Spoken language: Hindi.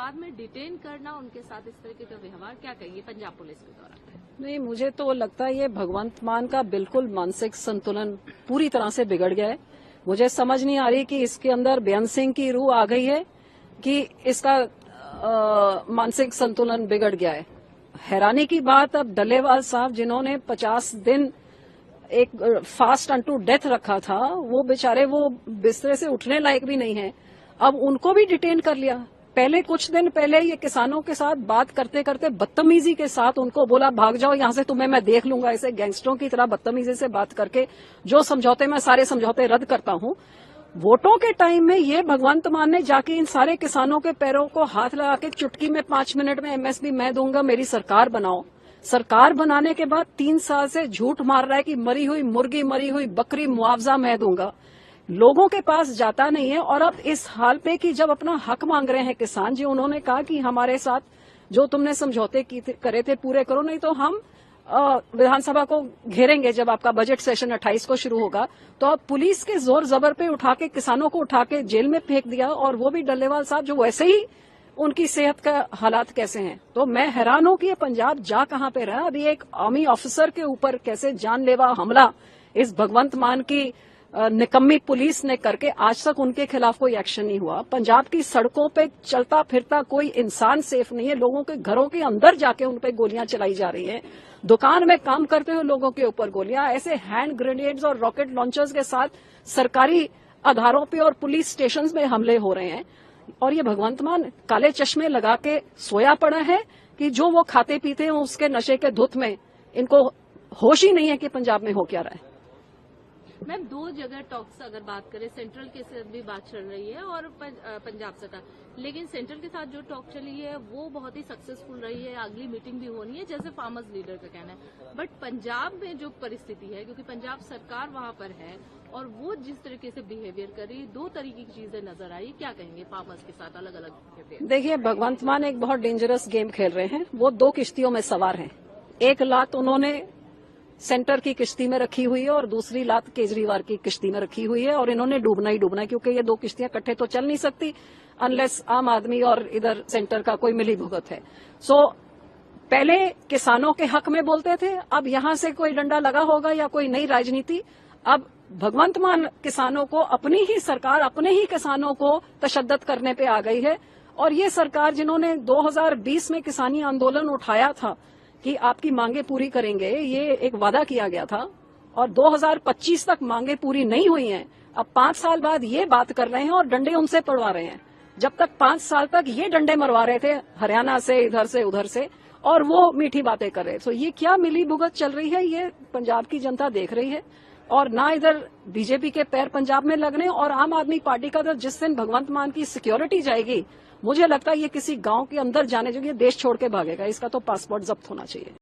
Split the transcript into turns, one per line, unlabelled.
बाद में डिटेन करना, उनके साथ इस तरह का व्यवहार, क्या कहेंगे पंजाब पुलिस के द्वारा?
नहीं, मुझे तो लगता है ये भगवंत मान का बिल्कुल मानसिक संतुलन पूरी तरह से बिगड़ गया है। मुझे समझ नहीं आ रही कि इसके अंदर बेअंत सिंह की रूह आ गई है कि इसका मानसिक संतुलन बिगड़ गया है। हैरानी की बात, अब डल्लेवाल साहब जिन्होंने 50 दिन एक फास्ट अनटू डेथ रखा था, वो बेचारे वो बिस्तरे से उठने लायक भी नहीं है, अब उनको भी डिटेन कर लिया। पहले कुछ दिन पहले ये किसानों के साथ बात करते करते बदतमीजी के साथ उनको बोला भाग जाओ यहां से, तुम्हें मैं देख लूंगा। ऐसे गैंगस्टरों की तरह बदतमीजी से बात करके जो समझौते, मैं सारे समझौते रद्द करता हूं। वोटों के टाइम में ये भगवंत मान ने जाके इन सारे किसानों के पैरों को हाथ लगा के चुटकी में 5 मिनट में एमएसपी मैं दूंगा, मेरी सरकार बनाओ। सरकार बनाने के बाद 3 साल से झूठ मार रहा है कि मरी हुई मुर्गी, मरी हुई बकरी मुआवजा मैं दूंगा। लोगों के पास जाता नहीं है। और अब इस हाल पे कि जब अपना हक मांग रहे हैं किसान जी, उन्होंने कहा कि हमारे साथ जो तुमने समझौते करे थे पूरे करो, नहीं तो हम विधानसभा को घेरेंगे जब आपका बजट सेशन 28 को शुरू होगा। तो अब पुलिस के जोर जबर पे उठा के किसानों को उठा के जेल में फेंक दिया, और वो भी डल्लेवाल साहब जो वैसे ही उनकी सेहत का हालात कैसे हैं। तो मैं हैरान हूं कि ये पंजाब जा कहां पे रहा। अभी एक आर्मी ऑफिसर के ऊपर कैसे जानलेवा हमला इस भगवंत मान की निकम्मी पुलिस ने करके आज तक उनके खिलाफ कोई एक्शन नहीं हुआ। पंजाब की सड़कों पे चलता फिरता कोई इंसान सेफ नहीं है। लोगों के घरों के अंदर जाके उन पे गोलियां चलाई जा रही हैं। दुकान में काम करते हुए लोगों के ऊपर गोलियां, ऐसे हैंड ग्रेनेड्स और रॉकेट लॉन्चर्स के साथ सरकारी आधारों पे और पुलिस स्टेशन में हमले हो रहे हैं। और ये भगवंत मान काले चश्मे लगा के सोया पड़ा है कि जो वो खाते पीते हैं उसके नशे के धुत में इनको होश ही नहीं है कि पंजाब में हो क्या रहा है।
मैम, 2 जगह टॉक्स अगर बात करें, सेंट्रल के साथ भी बात चल रही है और पंजाब सरकार, लेकिन सेंट्रल के साथ जो टॉक चली है वो बहुत ही सक्सेसफुल रही है। अगली मीटिंग भी होनी है जैसे फार्मर्स लीडर का कहना है। बट पंजाब में जो परिस्थिति है, क्योंकि पंजाब सरकार वहां पर है और वो जिस तरीके से बिहेवियर कर रही है, 2 तरीके की चीजें नजर आई। क्या कहेंगे फार्मर्स के साथ अलग अलग?
देखिए, भगवंत मान एक बहुत डेंजरस गेम खेल रहे हैं। वो 2 किश्तियों में सवार हैं। एक लात उन्होंने सेंटर की किश्ती में रखी हुई है और दूसरी लात केजरीवाल की किश्ती में रखी हुई है, और इन्होंने डूबना ही डूबना है, क्योंकि ये 2 किश्तियां इकट्ठे तो चल नहीं सकती अनलेस आम आदमी और इधर सेंटर का कोई मिली भुगत है। सो पहले किसानों के हक में बोलते थे, अब यहां से कोई डंडा लगा होगा या कोई नई राजनीति। अब भगवंत मान किसानों को, अपनी ही सरकार अपने ही किसानों को तशद्दद करने पे आ गई है। और ये सरकार जिन्होंने 2020 में किसानी आंदोलन उठाया था कि आपकी मांगे पूरी करेंगे, ये एक वादा किया गया था, और 2025 तक मांगे पूरी नहीं हुई हैं। अब 5 साल बाद ये बात कर रहे हैं और डंडे उनसे पड़वा रहे हैं। जब तक 5 साल तक ये डंडे मरवा रहे थे हरियाणा से, इधर से उधर से, और वो मीठी बातें कर रहे। तो ये क्या मिली भुगत चल रही है, ये पंजाब की जनता देख रही है। और ना इधर बीजेपी के पैर पंजाब में लगने, और आम आदमी पार्टी का तो जिस दिन भगवंत मान की सिक्योरिटी जाएगी, मुझे लगता है ये किसी गांव के अंदर जाने जो ये देश छोड़ के भागेगा। इसका तो पासपोर्ट जब्त होना चाहिए।